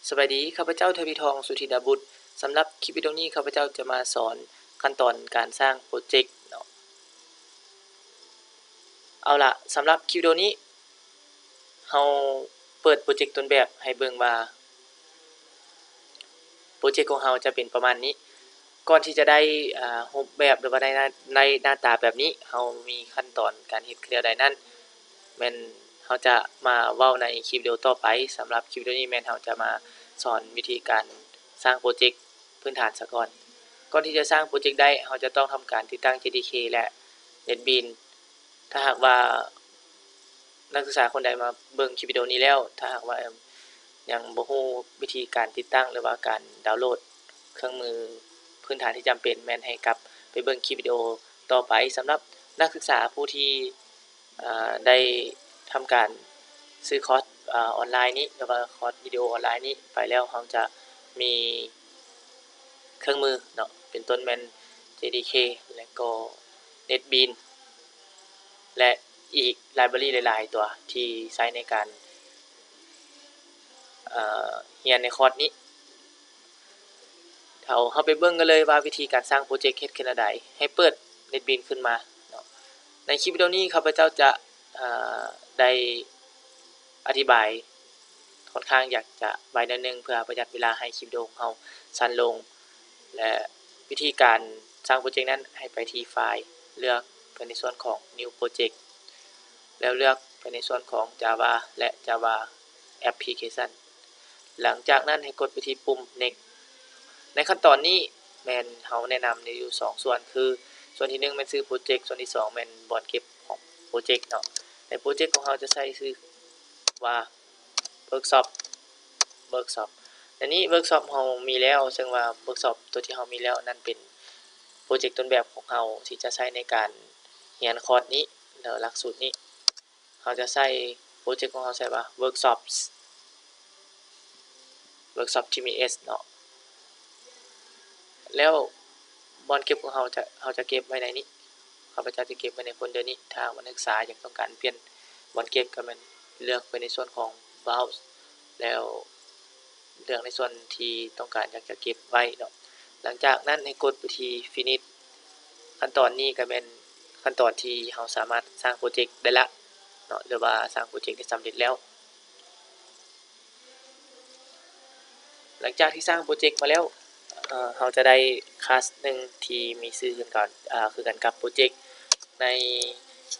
สวัสดีข้าพเจ้าทวีทองสุธิดาบุตรสำหรับคลิปวิดีโอนี้ข้าพเจ้าจะมาสอนขั้นตอนการสร้างโปรเจกต์เนาะเอาล่ะสำหรับคลิปวิดีโอนี้เฮาเปิดโปรเจกต์ต้นแบบให้เบิ่งว่าโปรเจกต์ของเฮาจะเป็นประมาณนี้ก่อนที่จะได้รูปแบบหรือว่าในหน้าตาแบบนี้เฮามีขั้นตอนการเฮ็ดคือใดนั้นแม่นเฮาจะมาเว้าในคลิปวิดีโอต่อไปสำหรับคลิปวิดีโอนี้แม่นเฮาจะมาสอนวิธีการสร้างโปรเจกต์พื้นฐานซะก่อนที่จะสร้างโปรเจกต์ได้เราจะต้องทำการติดตั้ง JDK และ NetBeans ถ้าหากว่านักศึกษาคนใดมาเบิ่งคลิปวิดีโอนี้แล้วถ้าหากว่ายังบ่ฮู้วิธีการติดตั้งหรือว่าการดาวน์โหลดเครื่องมือพื้นฐานที่จำเป็นแม่นให้กลับไปเบิ่งคลิปวิดีโอต่อไปสำหรับนักศึกษาผู้ที่ได้ทำการซื้อคอร์สออนไลน์นี้หรือว่าคอร์สวิดีโอออนไลน์นี้ไปแล้วเราจะมีเครื่องมือเนาะเป็นต้นแม่น JDK และก็ NetBeans และอีกไลบรารีหลายๆตัวที่ใช้ในการเรียนในคอร์สนี้เฮาไปเบิ่งกันเลยว่าวิธีการสร้างโปรเจกต์เฮ็ดขึ้นใดให้เปิด NetBeans ขึ้นมาเนาะในคลิปวิดีโอนี้ข้าพเจ้าจะได้อธิบายค่อนข้างอยากจะไว้นิดนึงเพื่อประหยัดเวลาให้คลิปวิดีโอของเฮาสั้นลงและวิธีการสร้างโปรเจกต์นั้นให้ไปที่ไฟล์เลือกไปในส่วนของ New Project แล้วเลือกไปในส่วนของ Java และ Java Application หลังจากนั้นให้กดไปที่ปุ่ม Next ในขั้นตอนนี้แม่นเฮาแนะนำอยู่2ส่วนคือส่วนที่1แม่นชื่อโปรเจกต์ส่วนที่2แม่นบอร์ดเก็บของโปรเจกต์เนาะในโปรเจกต์ของเฮาจะใช้ชื่อว่า Workshop อันนี้ Workshop เฮามีแล้วซึ่งว่า Workshop ตัวที่เฮามีแล้วนั่นเป็นโปรเจกต์ต้นแบบของเฮาที่จะใช้ในการเรียนคอร์สนี้หรือหลักสูตรนี้เฮาจะใช้โปรเจกต์ของเฮาใช้ว่า Workshop TMS เนาะแล้วบอร์ดเก็บของเฮาจะเก็บไว้ในนี้ข้าพเจ้าจะเก็บไว้ในโฟลเดอร์นี้ถ้านักศึกษาอยากต้องการเปลี่ยนบอร์ดเก็บก็แม่นเลือกไปในส่วนของ Browse แล้วเลือกในส่วนที่ต้องการอยากจะเก็บไว้เนาะหลังจากนั้นให้กดไปที่ Finish ขั้นตอนนี้ก็เป็นขั้นตอนที่เราสามารถสร้างโปรเจกต์ได้ละเนาะหรือว่าสร้างโปรเจกต์ได้สำเร็จแล้วหลังจากที่สร้างโปรเจกต์มาแล้วเราจะได้คลาสหนึ่งที่มีชื่อคือกันกับโปรเจกต์ใน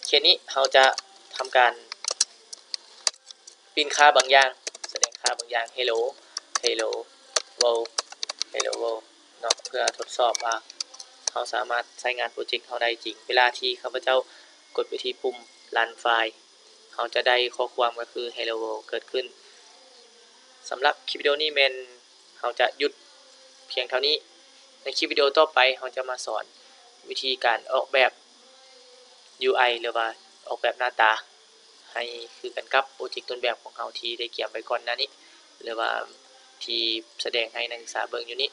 เคสนี้เราจะทำการพิมพ์ค่าบางอย่างแสดงค่าบางอย่าง hello world เนาะเพื่อทดสอบว่าเราสามารถใช้งานโปรเจกต์เราได้จริงเวลาที่ข้าพเจ้ากดไปที่ปุ่ม run file เราจะได้ข้อความก็คือ hello world เกิดขึ้นสำหรับคลิปวิดีโอนี้แม่นเราจะหยุดเพียงเท่านี้ในคลิปวิดีโอต่อไปเราจะมาสอนวิธีการออกแบบ UI หรือว่าออกแบบหน้าตาให้คือกันกับโปรเจกต์ต้นแบบของเราที่ได้เขียนไว้ก่อนหน้านี้หรือว่าที่แสดงให้นักศึกษาเบิ่งอยู่นี้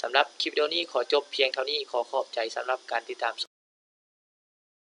สำหรับคลิปวิดีโอนี้ขอจบเพียงเท่านี้ขอขอบใจสำหรับการติดตาม